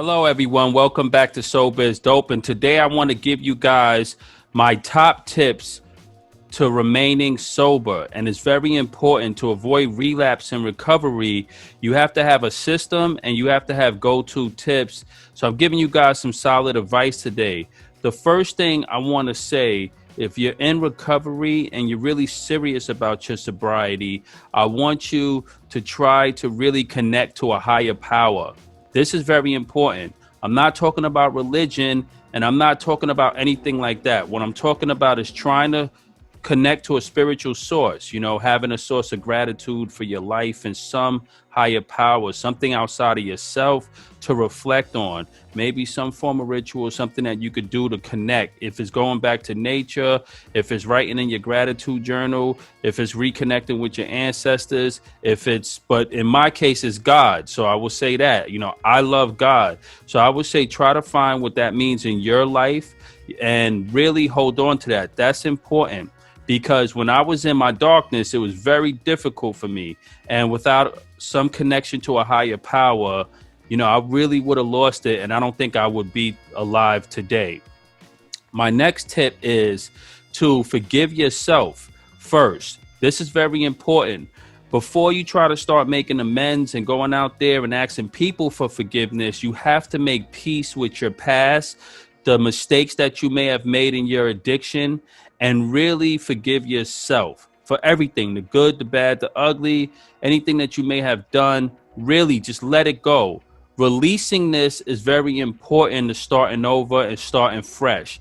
Hello, everyone. Welcome back to Sober is Dope. And today I want to give you guys my top tips to remaining sober. And it's very important to avoid relapse and recovery. You have to have a system and you have to have go-to tips. So I'm giving you guys some solid advice today. The first thing I want to say, if you're in recovery and you're really serious about your sobriety, I want you to try to really connect to a higher power. This is very important. I'm not talking about religion and I'm not talking about anything like that. What I'm talking about is trying to connect to a spiritual source, having a source of gratitude for your life and some higher power, something outside of yourself to reflect on, maybe some form of ritual, something that you could do to connect. If it's going back to nature, if it's writing in your gratitude journal, if it's reconnecting with your ancestors, but in my case, it's God. So I will say that, I love God. So I would say try to find what that means in your life and really hold on to that. That's important. Because when I was in my darkness, it was very difficult for me. And without some connection to a higher power, I really would have lost it. And I don't think I would be alive today. My next tip is to forgive yourself first. This is very important. Before you try to start making amends and going out there and asking people for forgiveness, you have to make peace with your past, the mistakes that you may have made in your addiction, and really forgive yourself for everything, the good, the bad, the ugly, anything that you may have done. Really just let it go. Releasing this is very important to starting over and starting fresh.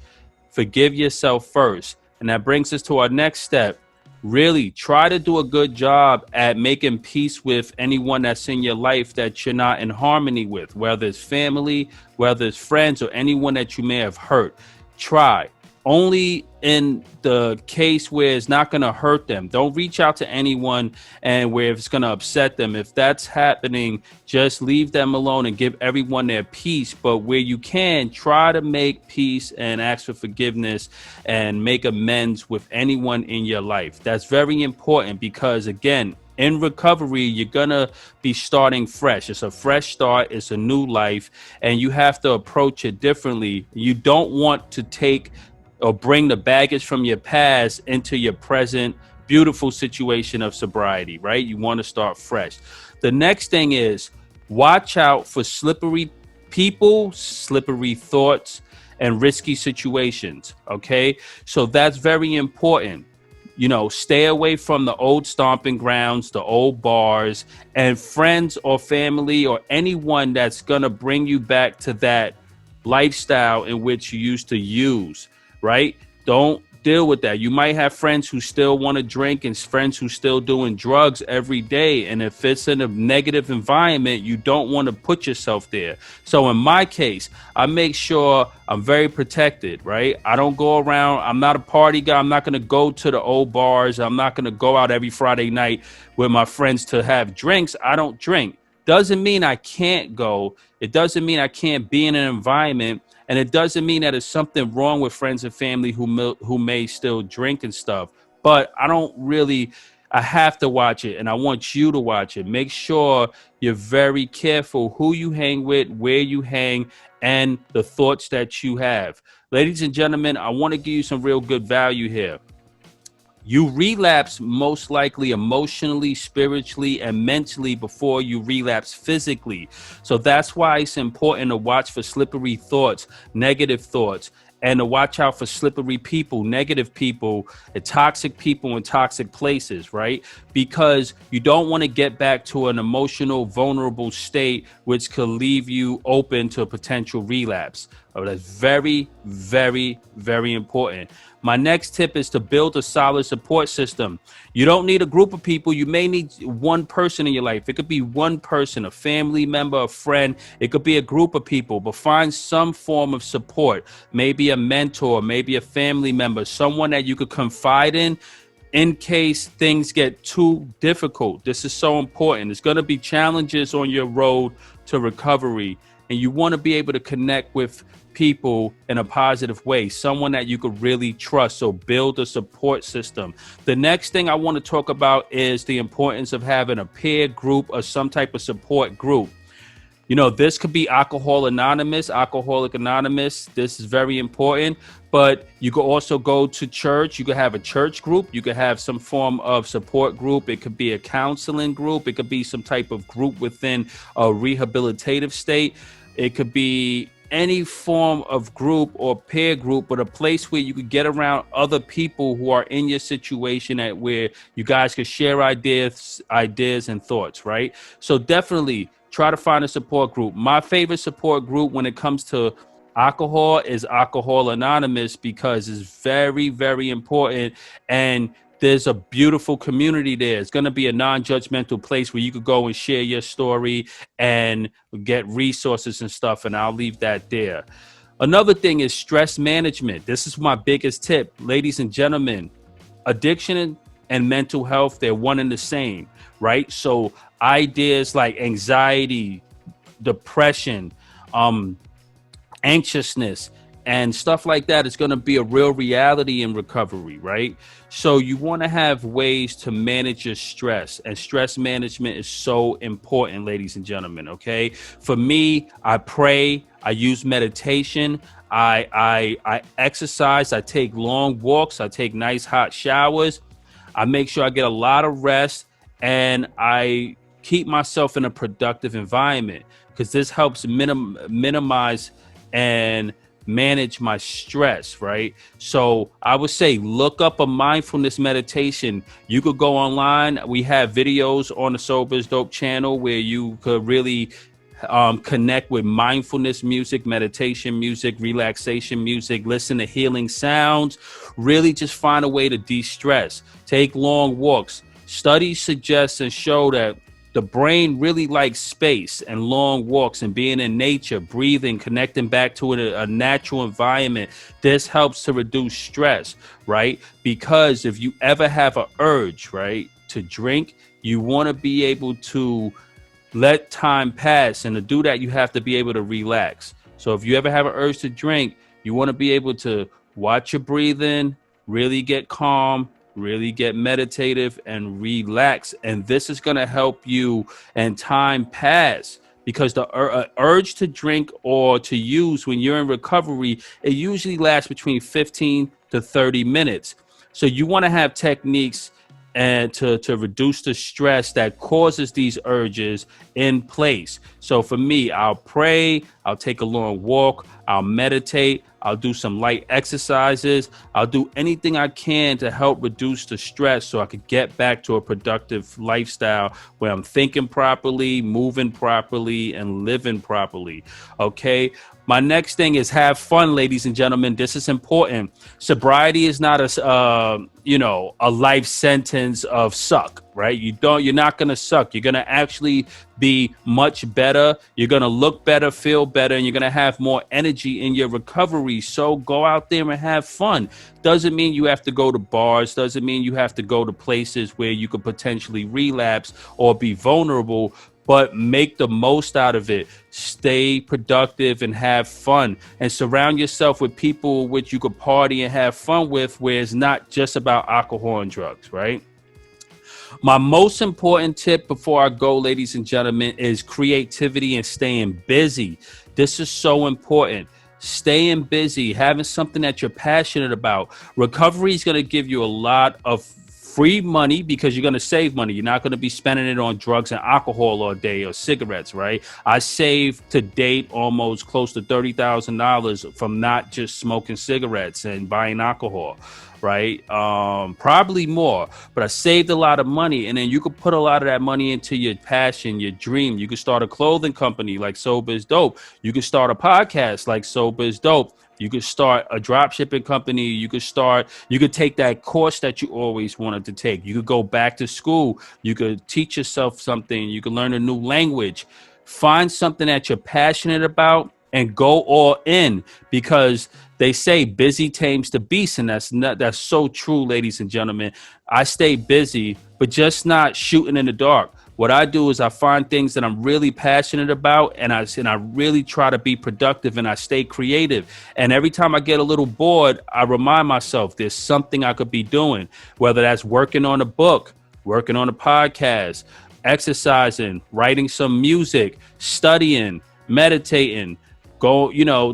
Forgive yourself first. And that brings us to our next step. Really try to do a good job at making peace with anyone that's in your life that you're not in harmony with, whether it's family, whether it's friends, or anyone that you may have hurt. Try. Only in the case where it's not going to hurt them. Don't reach out to anyone and where it's going to upset them. If that's happening, just leave them alone and give everyone their peace. But where you can, try to make peace and ask for forgiveness and make amends with anyone in your life. That's very important because, again, in recovery, you're going to be starting fresh. It's a fresh start. It's a new life. And you have to approach it differently. You don't want to take or bring the baggage from your past into your present beautiful situation of sobriety, right? You want to start fresh. The next thing is watch out for slippery people, slippery thoughts, and risky situations, okay? So that's very important. Stay away from the old stomping grounds, the old bars, and friends or family or anyone that's going to bring you back to that lifestyle in which you used to use. Right? Don't deal with that. You might have friends who still want to drink and friends who still doing drugs every day. And if it's in a negative environment, you don't want to put yourself there. So in my case, I make sure I'm very protected, right? I don't go around. I'm not a party guy. I'm not going to go to the old bars. I'm not going to go out every Friday night with my friends to have drinks. I don't drink. Doesn't mean I can't go. It doesn't mean I can't be in an environment. And it doesn't mean that there's something wrong with friends and family who may still drink and stuff. But I have to watch it. And I want you to watch it. Make sure you're very careful who you hang with, where you hang, and the thoughts that you have. Ladies and gentlemen, I want to give you some real good value here. You relapse most likely emotionally, spiritually, and mentally before you relapse physically. So that's why it's important to watch for slippery thoughts, negative thoughts, and to watch out for slippery people, negative people, and toxic people in toxic places, right? Because you don't want to get back to an emotional, vulnerable state, which could leave you open to a potential relapse. That's very, very, very important. My next tip is to build a solid support system. You don't need a group of people. You may need one person in your life. It could be one person, a family member, a friend. It could be a group of people, but find some form of support. Maybe a mentor, maybe a family member, someone that you could confide in case things get too difficult. This is so important. There's going to be challenges on your road to recovery, and you want to be able to connect with people in a positive way, someone that you could really trust. So build a support system. The next thing I want to talk about is the importance of having a peer group or some type of support group. This could be Alcoholic Anonymous. This is very important. But you could also go to church. You could have a church group. You could have some form of support group. It could be a counseling group. It could be some type of group within a rehabilitative state. It could be any form of group or peer group, but a place where you could get around other people who are in your situation, at where you guys could share ideas and thoughts, right? So definitely try to find a support group. My favorite support group when it comes to alcohol is Alcohol Anonymous, because it's very, very important. And there's a beautiful community there. It's going to be a non-judgmental place where you could go and share your story and get resources and stuff. And I'll leave that there. Another thing is stress management. This is my biggest tip. Ladies and gentlemen, addiction and mental health, they're one and the same, right? So ideas like anxiety, depression, anxiousness, and stuff like that is going to be a real reality in recovery, right? So you want to have ways to manage your stress, and stress management is so important, ladies and gentlemen. Okay. For me, I pray, I use meditation, I exercise, I take long walks, I take nice hot showers, I make sure I get a lot of rest, and I keep myself in a productive environment, because this helps minimize and manage my stress, right? So I would say look up a mindfulness meditation. You could go online. We have videos on the Sober is Dope channel where you could really connect with mindfulness music, meditation music, relaxation music, listen to healing sounds, really just find a way to de-stress. Take long walks. Studies suggest and show that the brain really likes space and long walks and being in nature, breathing, connecting back to a natural environment. This helps to reduce stress, right? Because if you ever have an urge, right, to drink, you want to be able to let time pass. And to do that, you have to be able to relax. So if you ever have an urge to drink, you want to be able to watch your breathing, really get calm, really get meditative and relax. And this is going to help you and time pass, because the urge to drink or to use when you're in recovery, it usually lasts between 15 to 30 minutes. So you want to have techniques and to reduce the stress that causes these urges in place. So for me, I'll pray, I'll take a long walk, I'll meditate, I'll do some light exercises, I'll do anything I can to help reduce the stress so I could get back to a productive lifestyle where I'm thinking properly, moving properly, and living properly. Okay. My next thing is have fun, ladies and gentlemen. This is important. Sobriety is not a life sentence of suck, right? You're not going to suck. You're going to actually be much better. You're going to look better, feel better, and you're going to have more energy in your recovery. So go out there and have fun. Doesn't mean you have to go to bars. Doesn't mean you have to go to places where you could potentially relapse or be vulnerable. But make the most out of it. Stay productive and have fun, and surround yourself with people which you could party and have fun with, where it's not just about alcohol and drugs, right? My most important tip before I go, ladies and gentlemen, is creativity and staying busy. This is so important. Staying busy, having something that you're passionate about. Recovery is going to give you a lot of free money, because you're going to save money. You're not going to be spending it on drugs and alcohol all day or cigarettes, right? I saved to date almost close to $30,000 from not just smoking cigarettes and buying alcohol, right? Probably more, but I saved a lot of money. And then you could put a lot of that money into your passion, your dream. You could start a clothing company like Sober is Dope. You could start a podcast like Sober is Dope. You could start a drop shipping company. You could take that course that you always wanted to take. You could go back to school. You could teach yourself something. You could learn a new language. Find something that you're passionate about and go all in, because they say busy tames the beast. And that's so true, ladies and gentlemen. I stay busy, but just not shooting in the dark. What I do is I find things that I'm really passionate about, and I really try to be productive, and I stay creative. And every time I get a little bored, I remind myself there's something I could be doing, whether that's working on a book, working on a podcast, exercising, writing some music, studying, meditating,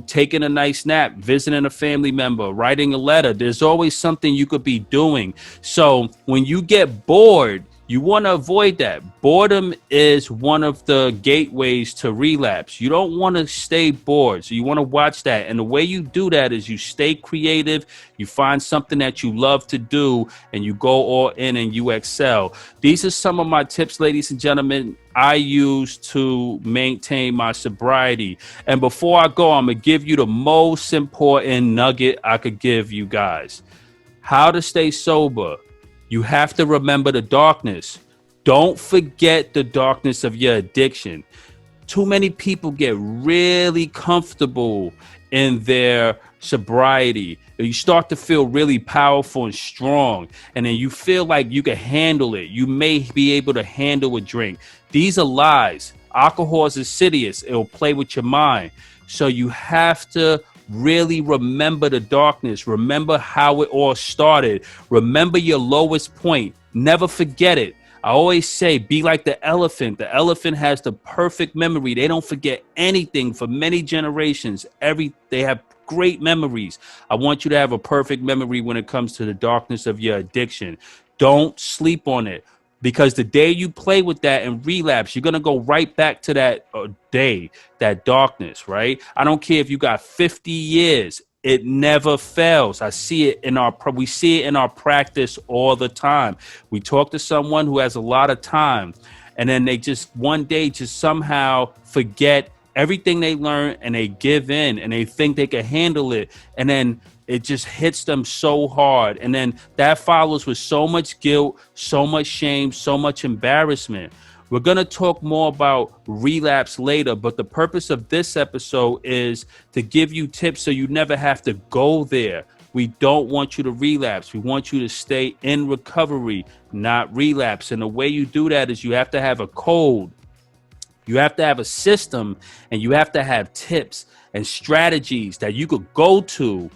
taking a nice nap, visiting a family member, writing a letter. There's always something you could be doing. So when you get bored, you want to avoid that. Boredom is one of the gateways to relapse. You don't want to stay bored. So you want to watch that. And the way you do that is you stay creative. You find something that you love to do and you go all in and you excel. These are some of my tips, ladies and gentlemen, I use to maintain my sobriety. And before I go, I'm going to give you the most important nugget I could give you guys. How to stay sober. You have to remember the darkness. Don't forget the darkness of your addiction. Too many people get really comfortable in their sobriety. You start to feel really powerful and strong, and then you feel like you can handle it. You may be able to handle a drink. These are lies. Alcohol is insidious. It'll play with your mind. So you have to really remember the darkness. Remember how it all started. Remember your lowest point. Never forget it. I always say, be like the elephant. The elephant has the perfect memory. They don't forget anything for many generations. They have great memories. I want you to have a perfect memory when it comes to the darkness of your addiction. Don't sleep on it. Because the day you play with that and relapse, you're going to go right back to that day, that darkness, right? I don't care if you got 50 years. It never fails. We see it in our practice all the time. We talk to someone who has a lot of time, and then they just one day just somehow forget everything they learned and they give in and they think they can handle it. And then it just hits them so hard. And then that follows with so much guilt, so much shame, so much embarrassment. We're going to talk more about relapse later, but the purpose of this episode is to give you tips so you never have to go there. We don't want you to relapse. We want you to stay in recovery, not relapse. And the way you do that is you have to have a code. You have to have a system, and you have to have tips and strategies that you could go to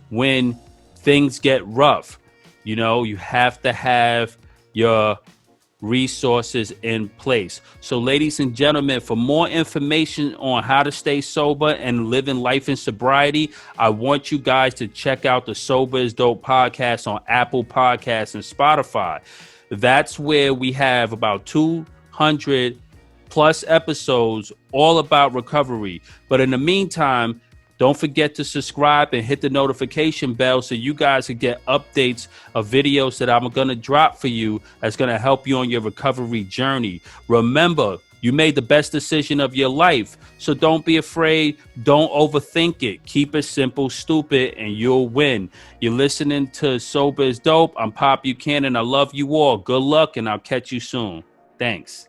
when things get rough. You have to have your resources in place. So, ladies and gentlemen, for more information on how to stay sober and living life in sobriety, I want you guys to check out the Sober is Dope podcast on Apple Podcasts and Spotify. That's where we have about 200 plus episodes all about recovery. But in the meantime, don't forget to subscribe and hit the notification bell so you guys can get updates of videos that I'm going to drop for you that's going to help you on your recovery journey. Remember, you made the best decision of your life, so don't be afraid. Don't overthink it. Keep it simple, stupid, and you'll win. You're listening to Sober is Dope. I'm Pop Buchanan. I love you all. Good luck, and I'll catch you soon. Thanks.